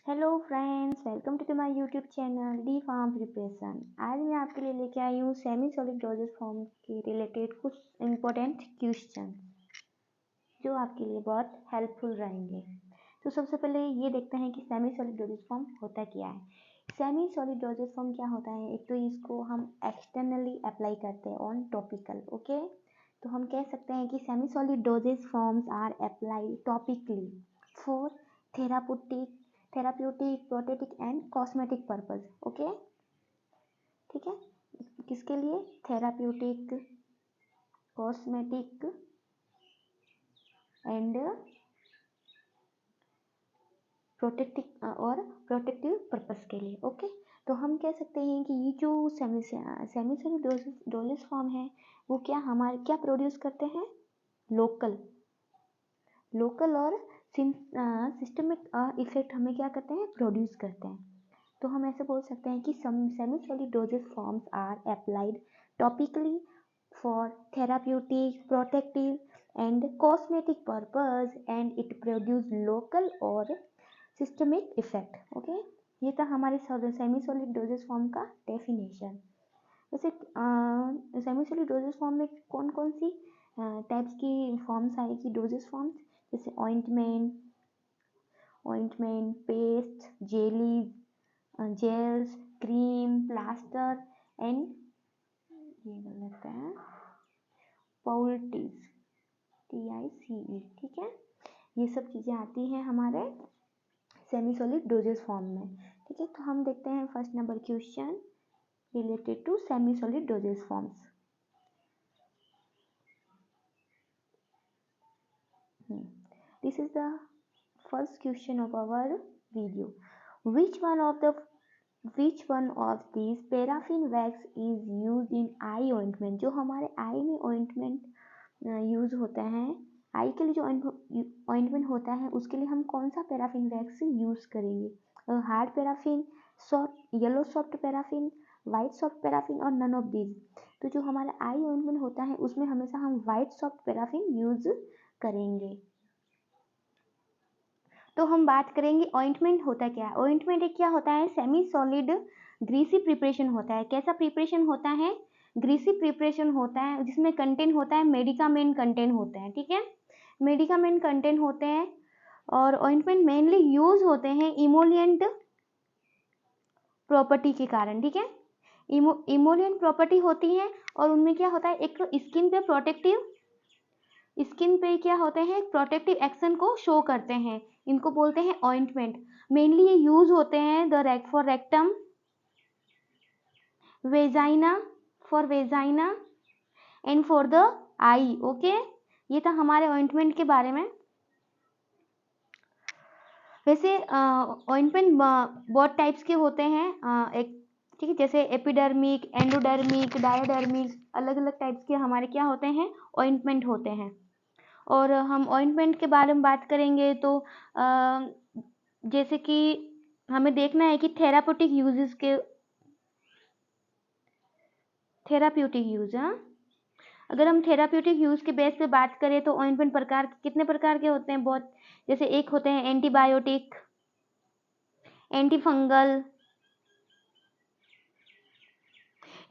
Hello friends, welcome to my YouTube channel D pharm preparation. आज मैं आपके लिए लेके आई हूँ सेमी सॉलिड डोजेज फॉर्म के रिलेटेड कुछ इम्पोर्टेंट क्वेश्चन जो आपके लिए बहुत हेल्पफुल रहेंगे। तो सबसे पहले ये देखते हैं कि सेमी सॉलिड डोजेज फॉर्म होता क्या है। सेमी सॉलिड डोजेज फॉर्म क्या होता है? एक तो इसको हम एक्सटर्नली अप्लाई करते हैं ऑन टॉपिकल। ओके, तो हम कह सकते हैं कि semi solid dosage forms are applied topically for therapeutic protective and cosmetic purpose. Okay, ठीक है। किसके लिए? Therapeutic, cosmetic and protective purpose के लिए। ओके, तो हम कह सकते हैं कि ये जो सेमी सॉलिड डोजेज फॉर्म है वो क्या प्रोड्यूस करते हैं? लोकल और सिस्टमिक इफेक्ट हमें क्या करते हैं? प्रोड्यूस करते हैं। तो हम ऐसे बोल सकते हैं कि semi solid dosage forms are applied topically for therapeutic, protective and cosmetic purpose and it produce local और सिस्टमिक इफेक्ट। ओके, ये था हमारे सेमी सॉलिड डोजेज फॉर्म का डेफिनेशन। वैसे सेमी सॉलिड डोजेज फॉर्म में कौन कौन सी टाइप्स की फॉर्म्स आएगी? डोजेज फॉर्म्स जैसे ointment, paste, jellies, gels, cream, plaster and ये गलत है, पाउल्टीज, TICE। ठीक है, ये सब चीज़ें आती हैं हमारे सेमी सॉलिड डोजेज फॉर्म में। ठीक है, तो हम देखते हैं first number question related to semi solid dosage forms. This is the first question of our video. Which one of these paraffin wax is used in eye ointment? जो हमारे आई में ointment यूज होता है, आई के लिए जो ointment होता है उसके लिए हम कौन सा पैराफिन वैक्स यूज करेंगे? Hard paraffin, yellow soft paraffin, white soft paraffin और नन ऑफ दीज। तो जो हमारा आई ऑइंटमेंट होता है उसमें हमेशा हम वाइट सॉफ्ट पैराफिन यूज करेंगे। तो हम बात करेंगे ऑइंटमेंट होता क्या है। ऑइंटमेंट एक क्या होता है? सेमी सॉलिड ग्रीसी प्रिपरेशन होता है। कैसा प्रिपरेशन होता है? ग्रीसी प्रिपरेशन होता है जिसमें कंटेंट होता है मेडिकामेंट कंटेंट होते हैं। ठीक है, मेडिकामेंट कंटेंट होते हैं और ऑइंटमेंट मेनली यूज होते हैं इमोलिएंट प्रॉपर्टी के कारण। ठीक है, इमोलिएंट प्रॉपर्टी होती है और उनमें क्या होता है? एक तो स्किन पे क्या होते हैं? प्रोटेक्टिव एक्शन को शो करते हैं, इनको बोलते हैं ऑइंटमेंट। मेनली ये यूज होते हैं for rectum, for vagina and for the I. Okay, ये था हमारे ऑइंटमेंट के बारे में। वैसे ऑइंटमेंट बहुत टाइप्स के होते हैं। एक ठीक है, जैसे एपिडर्मिक, एंडोडर्मिक, डायोडर्मिक, अलग अलग टाइप्स के हमारे क्या होते हैं? ऑइंटमेंट होते हैं। और हम ऑइंटमेंट के बारे में बात करेंगे तो जैसे कि हमें देखना है कि थेराप्यूटिक यूज। अगर हम थेराप्यूटिक यूज के बेस पे बात करें तो ऑइंटमेंट कितने प्रकार के होते हैं? बहुत। जैसे एक होते हैं antibiotic, anti fungal,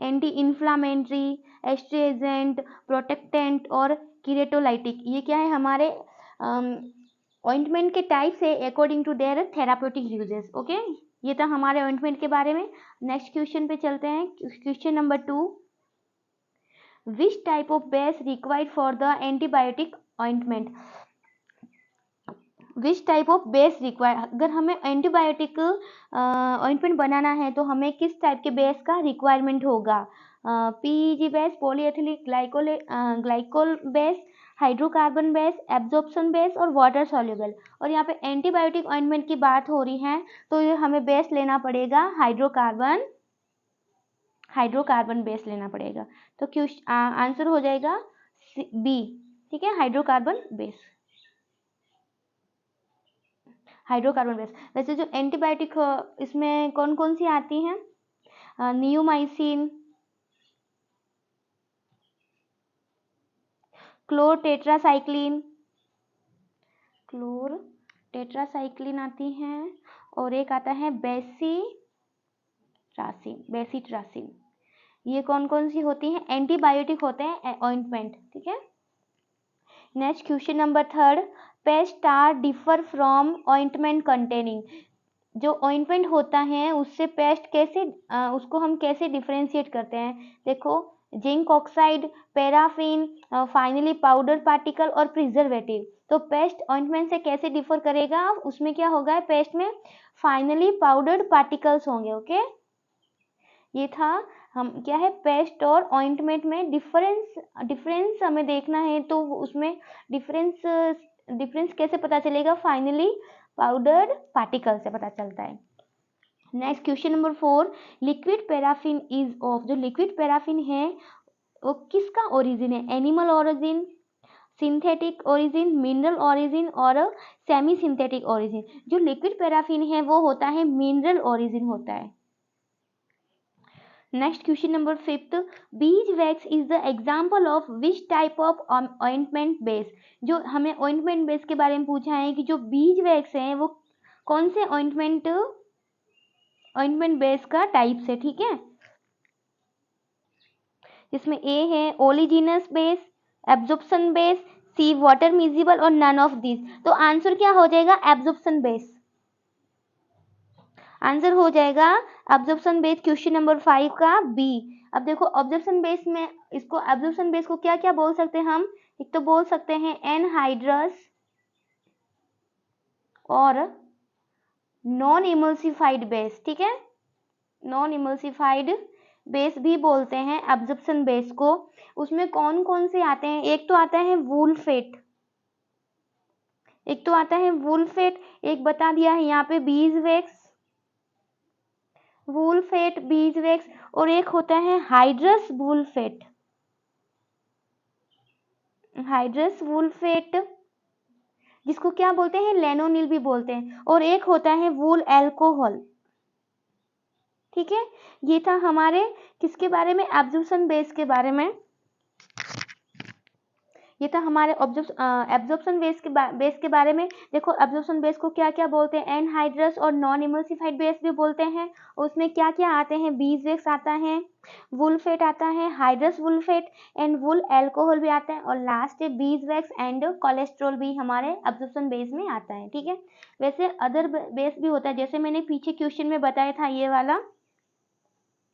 anti inflammatory, astringent, protectant और कीरेटोलाइटिक। ये क्या है? हमारे ऑइंटमेंट के टाइप से according to their therapeutic uses. Okay, ये था हमारे ऑइंटमेंट के बारे में। नेक्स्ट क्वेश्चन पे चलते हैं। Question number 2, which type of base required for the antibiotic ointment? Which type of base required? अगर हमें एंटीबायोटिक ऑइंटमेंट बनाना है तो हमें किस टाइप के बेस का रिक्वायरमेंट होगा? PEG base, polyethylene glycol base, hydrocarbon base, absorption base और वाटर सॉल्युबल। और यहाँ पे एंटीबायोटिक ऑइंटमेंट की बात हो रही है तो ये हमें बेस लेना पड़ेगा हाइड्रोकार्बन बेस लेना पड़ेगा। तो आंसर हो जाएगा B। ठीक है, हाइड्रोकार्बन बेस। वैसे जो एंटीबायोटिक इसमें कौन कौन सी आती हैं? नियोमाइसिन, क्लोर टेट्रासाइक्लिन आती हैं और एक आता है बेसिट्रासिन। ये कौन कौन सी होती हैं? एंटीबायोटिक होते हैं, ऑइंटमेंट। ठीक है। Next question number 3, paste are differ from ointment containing. जो ऑइंटमेंट होता है उससे पेस्ट कैसे, उसको हम कैसे डिफरेंशिएट करते हैं? देखो, zinc oxide, paraffin, finally powder particle और प्रिजर्वेटिव। तो पेस्ट ऑइंटमेंट से कैसे डिफर करेगा? उसमें क्या होगा? पेस्ट में फाइनली पाउडर्ड पार्टिकल्स होंगे। ओके, ये था हम क्या है पेस्ट और ऑइंटमेंट में डिफरेंस हमें देखना है। तो उसमें डिफरेंस कैसे पता चलेगा? फाइनली पाउडर्ड पार्टिकल से पता चलता है। Next question number 4, liquid paraffin is of. जो लिक्विड पैराफिन है वो किसका ओरिजिन है? Animal origin, synthetic origin, mineral origin और सेमी सिंथेटिक ओरिजिन। जो लिक्विड पैराफिन है वो होता है मिनरल ओरिजिन होता है। Next question number 5, bees wax is the example of which type of ointment base. जो हमें ऑइंटमेंट बेस के बारे में पूछा है कि जो बीज वैक्स है वो कौन से ऑइंटमेंट बेस का टाइप से। ठीक है, इसमें ए है ओलिजिनस बेस, एब्जॉर्प्शन बेस, सी वाटर मिजिबल और नन ऑफ दिस। तो आंसर क्या हो जाएगा? Absorption base. आंसर हो जाएगा एब्जॉर्प्शन बेस क्वेश्चन नंबर 5 का बी। अब देखो ऑब्जर्प्शन बेस में इसको एब्जॉर्प्शन बेस को क्या क्या बोल सकते हैं हम? एक तो बोल सकते हैं एनहाइड्रस और नॉन इमल्सिफाइड बेस। ठीक है, नॉन इमल्सिफाइड बेस भी बोलते हैं एब्जॉर्प्शन बेस को। उसमें कौन कौन से आते हैं? एक तो आता है वुलफेट, एक बता दिया है यहाँ पे बीजवैक्स, वुलफेट, बीजवैक्स, और एक होता है हाइड्रस वुलफेट जिसको क्या बोलते हैं? लेनोनिल भी बोलते हैं, और एक होता है वूल एल्कोहल। ठीक है, ये था हमारे किसके बारे में? एब्जॉर्प्शन बेस के बारे में। ये था हमारे एब्जॉर्प्शन बेस के बारे में। देखो एब्जॉर्प्शन बेस को क्या क्या बोलते हैं? एनहाइड्रस और नॉन इमल्सिफाइड बेस भी बोलते हैं। उसमें क्या क्या आते हैं? बीजवैक्स आता है, वुलफेट आता है, हाइड्रस वुलफेट एंड वुल एल्कोहल भी आता है, और लास्ट है बीजवैक्स एंड कोलेस्ट्रॉल भी हमारे एब्जॉर्प्शन बेस में आता है। ठीक है, वैसे अदर बेस भी होता है, जैसे मैंने पीछे क्वेश्चन में बताया था ये वाला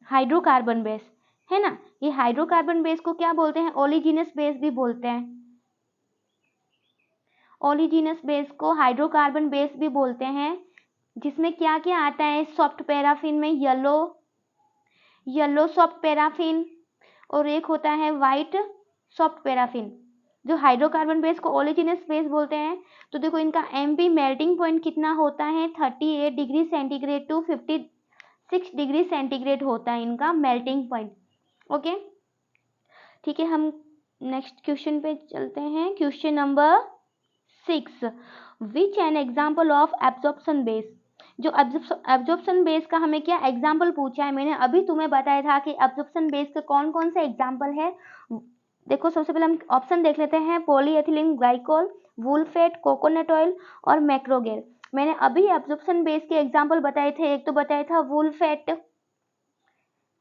हाइड्रोकार्बन बेस है ना। ये हाइड्रोकार्बन बेस को क्या बोलते हैं? ओलिजिनस बेस भी बोलते हैं। ओलिजिनस बेस को हाइड्रोकार्बन बेस भी बोलते हैं, जिसमें क्या क्या आता है? सॉफ्ट पैराफिन में येलो सॉफ्ट पैराफिन, और एक होता है वाइट सॉफ्ट पैराफिन। जो हाइड्रोकार्बन बेस को ओलिजिनस बेस बोलते हैं, तो देखो इनका एमपी मेल्टिंग पॉइंट कितना होता है? 38 degree centigrade to 56 degree centigrade होता है इनका मेल्टिंग पॉइंट। ओके, ठीक है, हम नेक्स्ट क्वेश्चन पे चलते हैं। Question number 6, which an example of absorption base. जो एब्जॉर्प्शन बेस का हमें क्या एग्जाम्पल पूछा है? मैंने अभी तुम्हें बताया था कि एब्जॉर्प्शन बेस के कौन कौन से एग्जाम्पल है। देखो सबसे पहले हम ऑप्शन देख लेते हैं, पॉलीएथिलीन ग्लाइकोल, वुलफेट, कोकोनट ऑयल और मैक्रोगेल। मैंने अभी एब्जॉर्प्शन बेस के एग्जाम्पल बताए थे। एक तो बताया था वुलफेट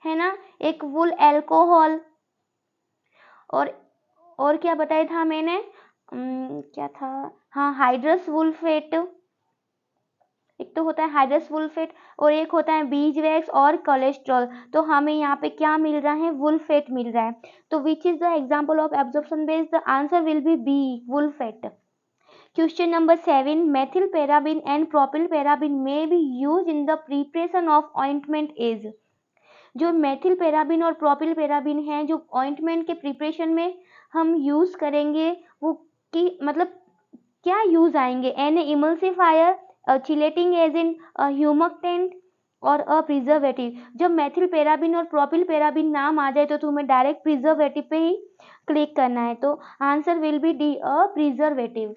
है ना, एक वुल एल्कोहल, और क्या बताया था मैंने? क्या था? हाँ, हाइड्रस वुलफेट, एक तो होता है हाइड्रस वुलफेट, और एक होता है बीजवैक्स और कोलेस्ट्रॉल। तो हमें यहाँ पे क्या मिल रहा है? वुलफेट मिल रहा है। तो which is the example of absorption base? The answer will be B, wool fat. Question number 7, methyl paraben and propyl paraben may be use in the preparation of ointment is. जो मेथिल पैराबिन और propyl paraben है जो ointment के preparation में हम use करेंगे, वो की मतलब क्या यूज आएंगे? एन इमल्सिफायर, चिलेटिंग एजेंट, ह्यूमक्टेंट और अ प्रिजर्वेटिव। जब मेथिल पैराबिन और प्रोपिल पैराबिन नाम आ जाए तो तुम्हें डायरेक्ट प्रिजर्वेटिव पे ही क्लिक करना है। तो answer will B D, a preservative.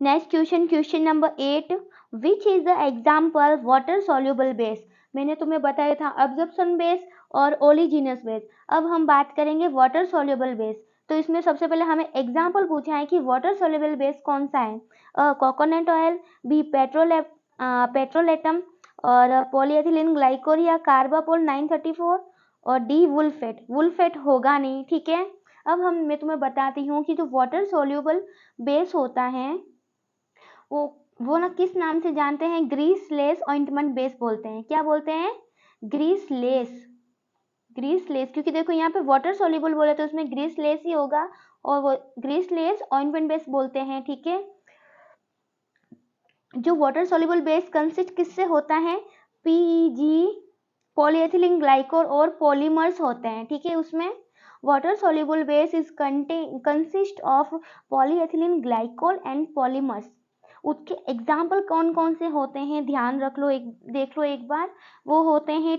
Next question number 8, which is the example water soluble base. मैंने तुम्हें बताया था एब्जॉर्प्शन बेस और ओलिजिनस बेस। अब हम बात करेंगे वाटर सॉल्युबल बेस। तो इसमें सबसे पहले हमें एग्जाम्पल पूछा है कि वाटर सॉल्युबल बेस कौन सा है। कोकोनट ऑयल, बी पेट्रोलेटम और पॉलीएथिलीन ग्लाइकोल या कार्बापोल 934 और डी वुल्फेट। वुल्फेट होगा नहीं, ठीक है। अब मैं तुम्हें बताती हूँ कि जो वाटर सोल्यूबल बेस होता है वो ना किस नाम से जानते हैं, ग्रीसलेस ऑइंटमेंट बेस बोलते हैं। क्या बोलते हैं? ग्रीसलेस, क्योंकि देखो यहाँ पे वाटर सोल्यूबल बोले तो उसमें ग्रीसलेस ही होगा और वो ग्रीसलेस ऑइंटमेंट बेस बोलते हैं, ठीक है। जो वाटर सोल्यूबल बेस कंसिस्ट किससे होता है? पीईजी, पॉलीएथिलीन ग्लाइकोल और पॉलीमर्स होते हैं, ठीक है। उसमें water soluble base is consist of polyethylene glycol and polymers. उसके एग्जाम्पल कौन कौन से होते हैं ध्यान रख लो, देख लो एक बार। वो होते हैं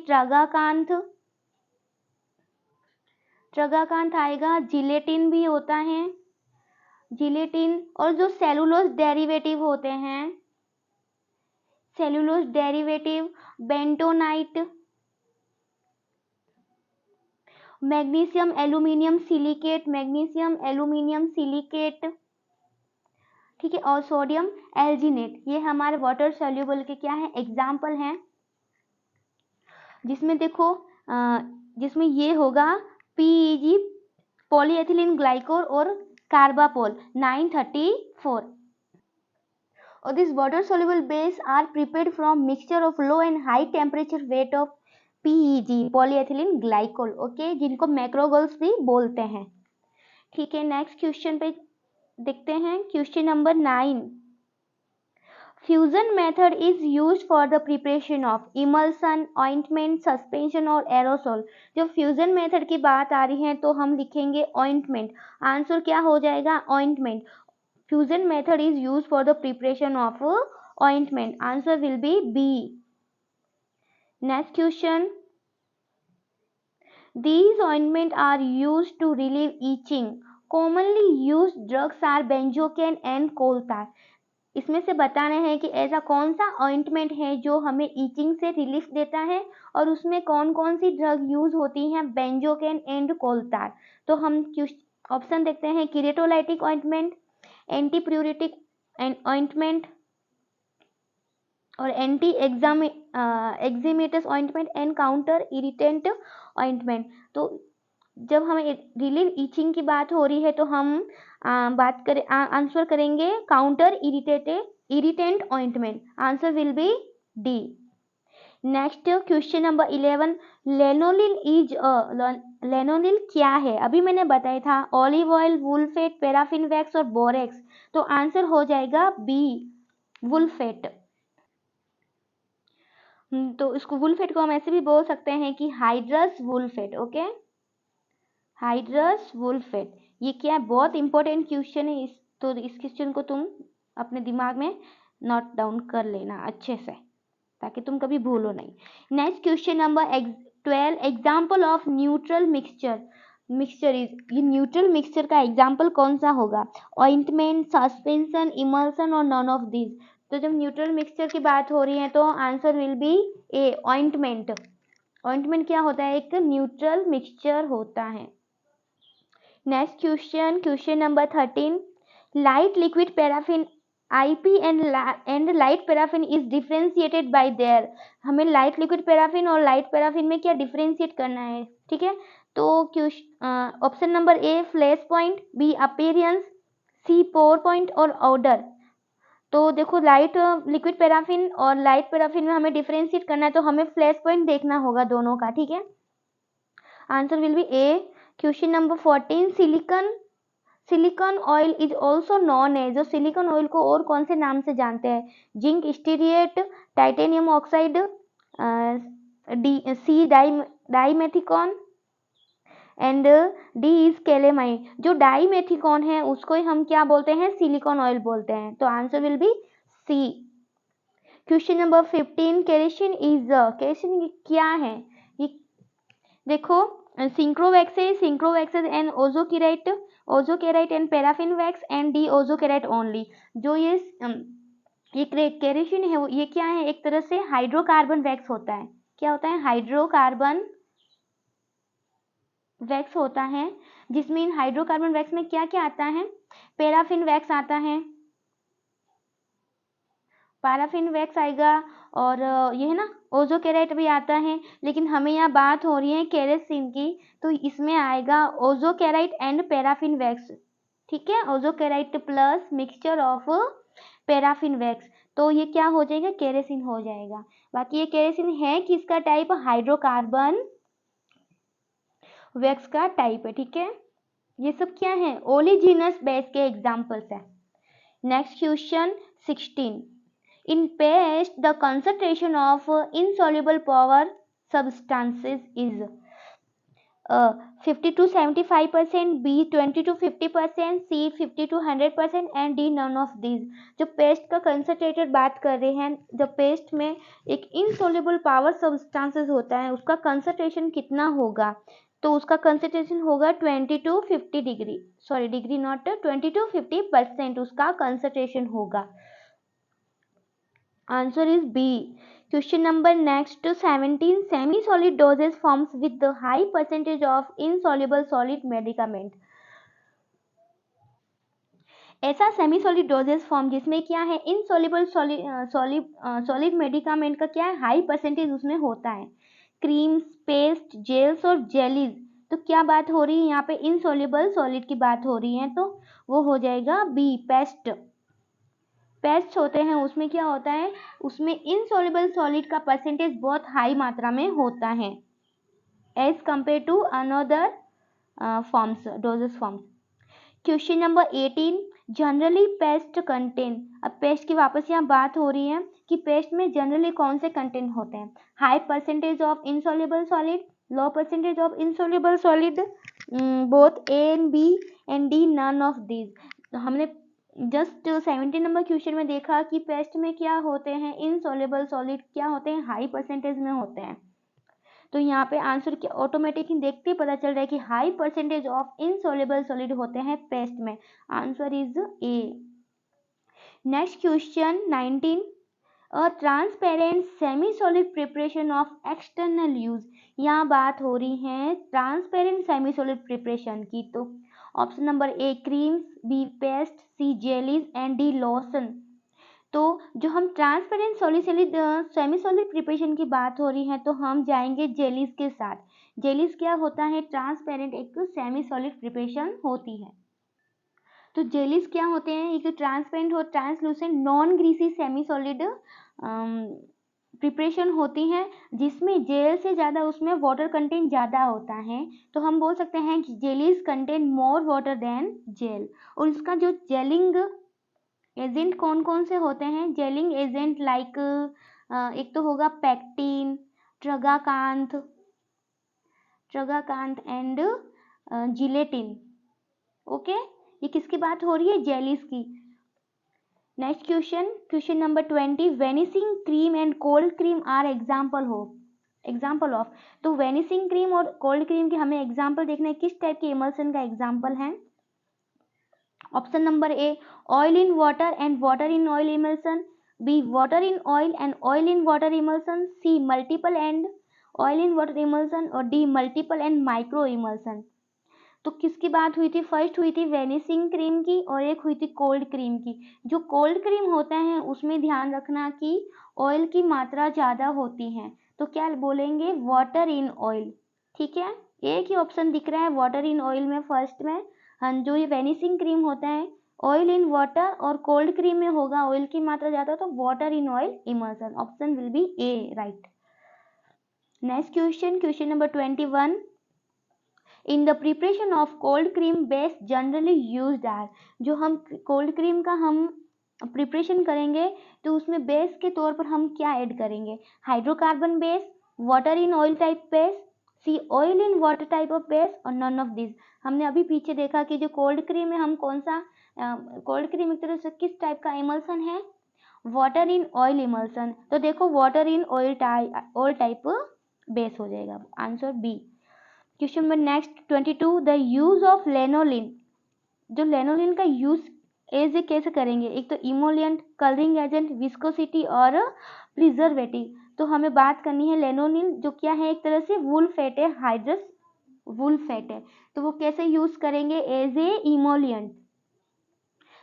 ट्रगाकांथ आएगा, जिलेटिन भी होता है, जिलेटिन, और जो सेलुलोज डेरिवेटिव होते हैं, cellulose derivative, bentonite, magnesium aluminium silicate, ठीक है, और सोडियम एल्जिनेट। ये हमारे वाटर सोल्यूबल के क्या है, एग्जाम्पल हैं। जिसमें देखो जिसमें ये होगा पीईजी, पॉलीएथिलीन ग्लाइकोल और कार्बापोल 934। और this water soluble base are prepared from mixture of low and high temperature weight of PEG, polyethylene glycol, okay, जिनको मैक्रोगोल्स भी बोलते हैं, ठीक है। नेक्स्ट क्वेश्चन पे देखते हैं, question number 9। Fusion method is used for the preparation of emulsion, ointment, suspension और एरोसोल। जब फ्यूजन मेथड की बात आ रही है तो हम लिखेंगे ऑइंटमेंट। आंसर क्या हो जाएगा? Ointment. Fusion method is used for the preparation of ointment. Answer will be B. Next question. These ointments are used to relieve itching. Commonly used drugs are benzocaine and coal tar. इसमें से बताना है कि ऐसा कौन सा ointment है जो हमें ईचिंग से रिलीफ देता है और उसमें कौन कौन सी ड्रग यूज होती हैं, बेंजोकेन एंड कोल तार। तो हम ऑप्शन देखते हैं, किरेटोलाइटिक ऑइंटमेंट, एंटीप्यूरिटिक ऑइंटमेंट और anti eczematous ointment and counter irritant ointment. तो जब हमें रिलीव ईचिंग की बात हो रही है तो हम आंसर करेंगे counter irritant ointment. Answer will B D. Next question number 11। लेनोलिल क्या है? अभी मैंने बताया था, ऑलिव ऑयल, वुल्फेट, पैराफिन वैक्स और बोरेक्स। तो आंसर हो जाएगा बी, वुल्फेट। तो इसको वुल्फेट को हम ऐसे भी बोल सकते हैं कि हाइड्रस वुल्फेट, ओके, हाइड्रस वुल्फेट। ये क्या है, बहुत इंपॉर्टेंट क्वेश्चन है, तो इस क्वेश्चन को तुम अपने दिमाग में नोट डाउन कर लेना अच्छे से ताकि तुम कभी भूलो नहीं। Next question number 12। Example of neutral mixture is, ये न्यूट्रल मिक्सचर का एग्जाम्पल कौन सा होगा? ऑइंटमेंट, सस्पेंशन, इमल्सन और नॉन ऑफ दिस। तो जब न्यूट्रल मिक्सचर की बात हो रही है तो answer will be A, ointment. Ointment क्या होता है? एक न्यूट्रल मिक्सचर होता है। Next question number 13। Light liquid paraffin IP and light paraffin is differentiated by their. हमें लाइट लिक्विड पैराफिन और लाइट पैराफिन में क्या डिफरेंशिएट करना है, ठीक है। तो option number A flash point, B appearance, C pour point और ऑर्डर। तो देखो लाइट लिक्विड पैराफिन और लाइट पैराफिन में हमें डिफरेंशिएट करना है तो हमें फ्लैश पॉइंट देखना होगा दोनों का, ठीक है। Answer will be A. Question number 14। Silicone oil is also known as. जो सिलिकॉन ऑयल को और कौन से नाम से जानते हैं? Zinc stearate, titanium oxide, C dimethicone and D is calamine. जो डाइमेथिकॉन है उसको ही हम क्या बोलते हैं? सिलिकॉन ऑयल बोलते हैं। तो answer will be C. Question number 15। Kerosene क्या है? ये देखो, synchro waxes and ozokerite and paraffin wax and D ozokerite only. जो ये केरोसिन है ये क्या है? एक तरह से हाइड्रोकार्बन वैक्स होता है। क्या होता है? हाइड्रोकार्बन वैक्स होता है, जिसमें इन हाइड्रोकार्बन वैक्स में क्या क्या आता है? पैराफिन वैक्स आता है, पैराफिन वैक्स आएगा और ये है ना ओजोकेराइट भी आता है, लेकिन हमें यहाँ बात हो रही है केरासिन की, तो इसमें आएगा ओजोकेराइट एंड पैराफिन वैक्स। ठीक है, ozokerite plus mixture of paraffin wax, तो ये क्या हो जाएगा, केरासिन हो जाएगा। बाकी ये केरासिन है किसका टाइप, हाइड्रोकार्बन वैक्स का टाइप है। ठीक है, ये सब क्या है, ओलिजिनस बेस के एग्जांपल्स है। Next question 16, in paste the concentration of insoluble power substances is 50 to 75%, B 20 to 50%, C 50 to 100% and D none of these। जो पेस्ट का कंसंट्रेटेड बात कर रहे हैं, जब पेस्ट में एक इनसोल्युबल पावर सब्सटेंसेस होता है, उसका कंसंट्रेशन कितना होगा, तो उसका कंसंट्रेशन होगा 20 to 50 degree, sorry degree not, 20 to 50% उसका कंसंट्रेशन होगा। Answer is B. Question number next 17, semi-solid dosage forms with the high percentage of insoluble solid medicament। ऐसा सेमी सॉलिड डोजेज फॉर्म जिसमें क्या है, इनसॉल्युबल सॉलिड मेडिकामेंट का क्या है, high percentage उसमें होता है। क्रीम्स, पेस्ट, जेल्स और जेलीज, तो क्या बात हो रही है यहाँ पे, इनसॉल्युबल सॉलिड की बात हो रही है, तो वो हो जाएगा बी, पेस्ट। पेस्ट होते हैं उसमें क्या होता है, उसमें इनसॉल्युबल सॉलिड का परसेंटेज बहुत हाई मात्रा में होता है as compare to another forms, dosage forms. Question number 18, generally paste contain, अब पेस्ट की वापस यहाँ बात हो रही है कि पेस्ट में जनरली कौन से कंटेंट होते हैं, high percentage of insoluble solid, low percentage of insoluble solid, both A and B and D none of these. तो हमने जस्ट 17 नंबर क्वेश्चन में देखा कि पेस्ट में क्या होते हैं, इनसॉल्युबल सॉलिड क्या होते हैं, हाई परसेंटेज में होते हैं। तो यहाँ पे आंसर क्या, ऑटोमेटिकली देखते ही पता चल रहा है कि high percentage of insoluble solid होते हैं पेस्ट में। Answer is a. Next question 19, a transparent semi solid preparation of external use. यहाँ बात हो रही है ट्रांसपेरेंट सेमी सॉलिड प्रिपरेशन की, तो option number A creams, B paste, C jellies and D lotion. तो जो हम ट्रांसपेरेंट सेमी सॉलिड प्रिपरेशन की बात हो रही है, तो हम जाएंगे जेलीज के साथ। जेलीज क्या होता है, ट्रांसपेरेंट एक सेमी सॉलिड प्रिपरेशन होती है। तो जेलीज क्या होते हैं, एक ट्रांसपेरेंट और translucent non greasy semi solid preparation होती है, जिसमें जेल से ज़्यादा उसमें वाटर कंटेंट ज़्यादा होता है। तो हम बोल सकते हैं कि jellies contain more water than gel. और इसका जो जेलिंग एजेंट कौन कौन से होते हैं, जेलिंग एजेंट लाइक एक तो होगा pectin, tragacanth and gelatin. Okay, ये किसकी बात हो रही है, जेलीज की। Next question number 20, vanishing cream and cold cream are example of. तो वेनिसिंग क्रीम और कोल्ड क्रीम के हमें एग्जाम्पल देखना है, किस टाइप के इमल्सन का एग्जाम्पल है। Option number A oil in water and water in oil emulsion, B water in oil and oil in water emulsion, C multiple and oil in water emulsion और D multiple and micro emulsion. तो किसकी बात हुई थी, first हुई थी vanishing cream की और एक हुई थी कोल्ड क्रीम की। जो कोल्ड क्रीम होता है उसमें ध्यान रखना कि ऑयल की मात्रा ज़्यादा होती है, तो क्या बोलेंगे, वाटर इन ऑयल। ठीक है, एक ही ऑप्शन दिख रहा है वाटर इन ऑयल में फर्स्ट में। हाँ, जो ये वेनिसिंग क्रीम होता है ऑयल इन वाटर और कोल्ड क्रीम में होगा ऑयल की मात्रा ज़्यादा, तो water in oil emulsion, option will be A right. Next question number 21, in the preparation of cold cream base generally used are. जो हम कोल्ड क्रीम का हम प्रिपरेशन करेंगे तो उसमें बेस के तौर पर हम क्या ऐड करेंगे, hydrocarbon base, water in oil type base, C oil in water type of base और नन ऑफ दिस। हमने अभी पीछे देखा कि जो कोल्ड क्रीम में हम कौन सा कोल्ड क्रीम एक तरह से किस टाइप का इमल्सन है, वाटर इन ऑयल इमल्सन। तो देखो water in oil type base हो जाएगा, answer B. Question number next 22, the use of lanolin. जो लेनोलिन का यूज एज कैसे करेंगे, एक तो इमोलियंट, कलरिंग एजेंट, विस्कोसिटी और प्रिजर्वेटिव। तो हमें बात करनी है लेनोलिन जो क्या है, एक तरह से वूल फैट है, हाइड्रस वूल फैट है, तो वो कैसे यूज करेंगे, as a emollient.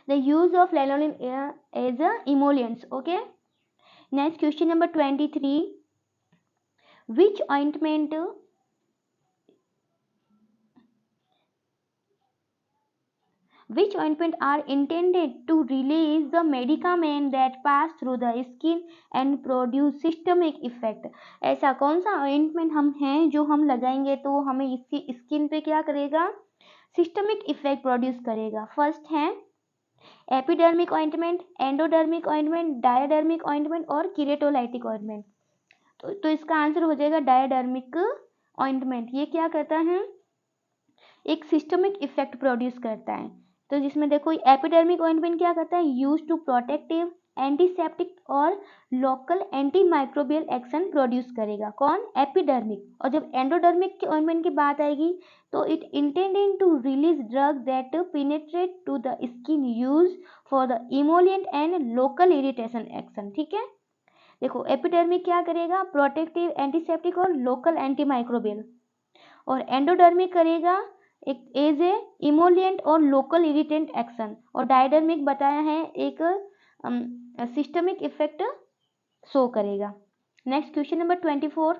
The use of lanolin as a emollients. Okay, next question number 23, which ointment are intended to release the medicament that pass through the skin and produce systemic effect? ऐसा कौन सा ointment हम हैं जो हम लगाएंगे तो हमें इसकी स्किन पे क्या करेगा, सिस्टमिक इफेक्ट प्रोड्यूस करेगा? फर्स्ट है एपिडर्मिक ऑइंटमेंट, एंडोडर्मिक ऑइंटमेंट, डायडर्मिक ऑइंटमेंट और कीरेटोलाइटिक ऑइंटमेंट। तो इसका आंसर हो जाएगा डायडर्मिक ऑइंटमेंट। ये क्या करता है, एक सिस्टमिक इफेक्ट प्रोड्यूस करता है। तो जिसमें देखो एपिडर्मिक ऑइंटमेंट क्या करता है, यूज टू प्रोटेक्टिव, एंटीसेप्टिक और local anti microbial action produce करेगा। कौन, एपिडर्मिक। और जब एंडोडर्मिक के ऑइंटमेंट की बात आएगी तो it intended to release drug that penetrate to the skin, use for the emollient and local irritation action. ठीक है, देखो एपिडर्मिक क्या करेगा, प्रोटेक्टिव, एंटीसेप्टिक और लोकल एंटी माइक्रोबियल, और एंडोडर्मिक करेगा एक एज ए इमोलिएंट और लोकल इरिटेंट एक्शन, और डायडर्मिक बताया है एक सिस्टमिक इफेक्ट शो करेगा। Next question number 24,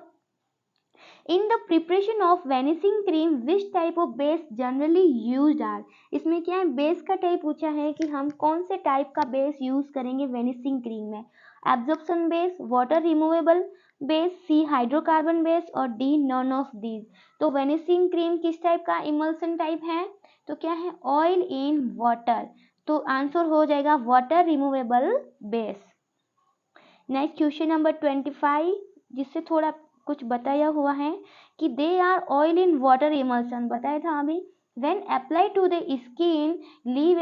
in the preparation of vanishing cream which type of base generally used are? इसमें क्या है, बेस का टाइप पूछा है कि हम कौन से टाइप का बेस यूज करेंगे वेनिसिंग क्रीम में। Absorption base, water removable base, C hydrocarbon base और डी नॉन ऑफ दीज। तो वेनिसिंग क्रीम किस टाइप का इमल्सन टाइप है, तो क्या है, ऑयल इन वाटर। तो आंसर हो जाएगा water removable base. Next question number 25, जिससे थोड़ा कुछ बताया हुआ है कि they are oil in water emulsion, बताया था अभी। When apply to the skin leave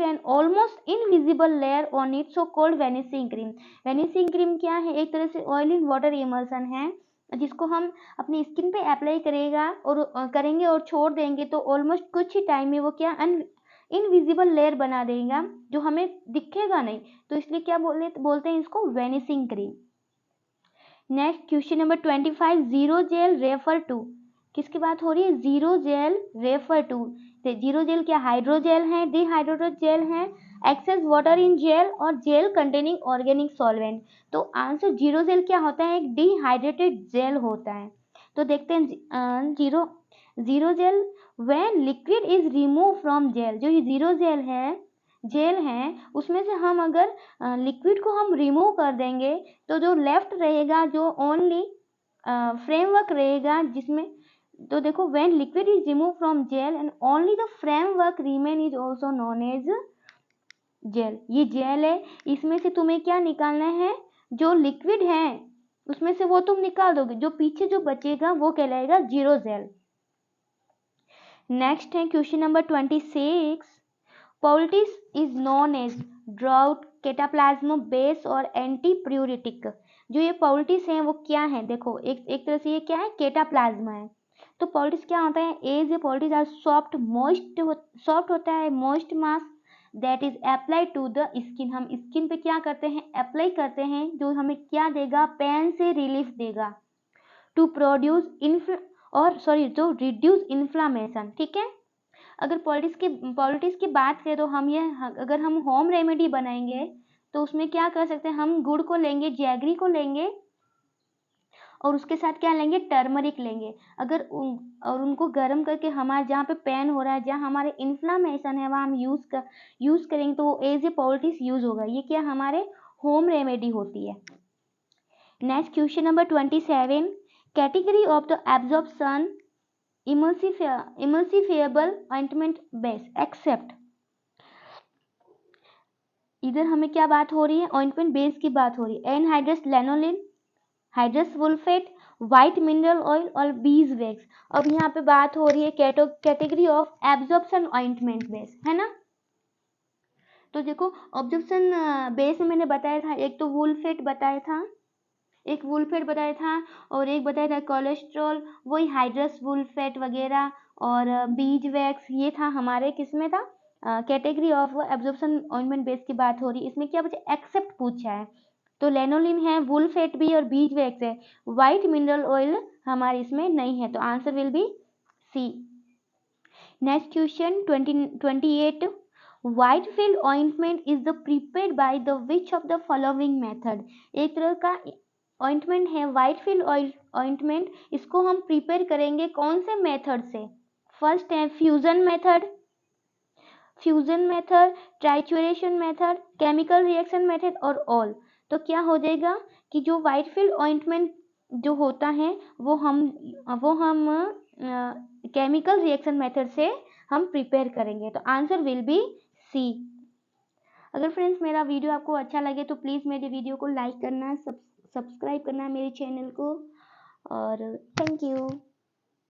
an almost invisible layer on it, so called vanishing cream. Vanishing cream क्या है, एक तरह से ऑयल इन वाटर इमल्सन है, जिसको हम अपनी स्किन पे अप्लाई करेंगे और छोड़ देंगे तो ऑलमोस्ट कुछ ही टाइम में वो क्या इनविजिबल लेयर बना देगा जो हमें दिखेगा नहीं, तो इसलिए क्या बोलते हैं इसको, vanishing cream. Next question number 25, xerogel refer to, किसकी बात हो रही है, xerogel refer to. Xerogel क्या, हाइड्रोजेल है, डिहाइड्रेटेड जेल है, एक्सेस वाटर इन जेल और जेल कंटेनिंग ऑर्गेनिक सॉल्वेंट। तो आंसर जीरो जेल क्या होता है, एक डिहाइड्रेटेड जेल होता है। तो देखते हैं xerogel when liquid is remove from gel, जो ये जीरो जेल है उसमें से हम अगर लिक्विड को हम रिमूव कर देंगे तो जो लेफ्ट रहेगा, जो ओनली फ्रेमवर्क रहेगा जिसमें, तो देखो when liquid is remove from gel and only the framework remain is also known as gel. ये जेल है, इसमें से तुम्हें क्या निकालना है, जो लिक्विड है उसमें से वो तुम निकाल दोगे, जो पीछे जो बचेगा वो कहलाएगा जीरो जेल। नेक्स्ट है question number 26, poultice is known as draught, cataplasm, base और एंटीप्यूरिटिक। जो ये पॉलिटिस है वो क्या है, देखो एक तरह से ये क्या है, कैटाप्लाज्म है। तो पॉलिटिस क्या होता है, as a poultice are soft होता है, moist mass that is apply to the skin. हम स्किन पे क्या करते हैं, अप्लाई करते हैं, जो हमें क्या देगा, पेन से रिलीफ देगा, टू प्रोड्यूस जो रिड्यूस इन्फ्लामेशन। ठीक है, अगर पॉलिटिक्स की बात करें तो अगर हम होम रेमेडी बनाएंगे तो उसमें क्या कर सकते हैं, हम गुड़ को लेंगे, जैगरी को लेंगे और उसके साथ क्या लेंगे, टर्मरिक लेंगे। और उनको गर्म करके हमारे जहाँ पे पेन हो रहा है, जहाँ हमारे इन्फ्लामेशन है, वहाँ हम यूज करेंगे तो एज ए पॉलिटिक्स यूज होगा। ये क्या हमारे होम रेमेडी होती है। Next question number 27, category of the absorption emulsifiable ointment base except. इधर हमें क्या बात हो रही है, ऑइंटमेंट बेस की बात हो रही है। Anhydrous lanolin, hydrous wool fat, white mineral oil और बीज वैक्स। अब यहाँ पे बात हो रही है category of absorption ointment base, है ना। तो देखो ऑब्जॉर्प्शन बेस में मैंने बताया था, एक तो वुल्फेट बताया था, और एक बताया था कोलेस्ट्रॉल, वही हाइड्रस वुल्फेट वगैरह, और बीज वैक्स, ये था हमारे किसमें था, category of absorption ointment base की बात हो रही है। इसमें क्या बचा, एक्सेप्ट पूछा है, तो लेनोलिन है, वुल्फेट भी और बीज वैक्स है, व्हाइट मिनरल ऑयल हमारे इसमें नहीं है, तो answer will be C. Next question 28, Whitfield ointment is the prepared by the which of the following method. एक तरह का ऑइंटमेंट है व्हाइट फील्ड ऑइंटमेंट, इसको हम प्रिपेयर करेंगे कौन से मेथड से? फर्स्ट है fusion method, trituration method, chemical reaction method और ऑल। तो क्या हो जाएगा कि जो व्हाइट फील्ड ऑइंटमेंट जो होता है वो हम केमिकल रिएक्शन मेथड से हम प्रिपेयर करेंगे। तो आंसर विल बी सी। अगर फ्रेंड्स मेरा वीडियो आपको अच्छा लगे तो प्लीज़ मेरे वीडियो को लाइक करना, सब्सक्राइब करना मेरे चैनल को, और थैंक यू।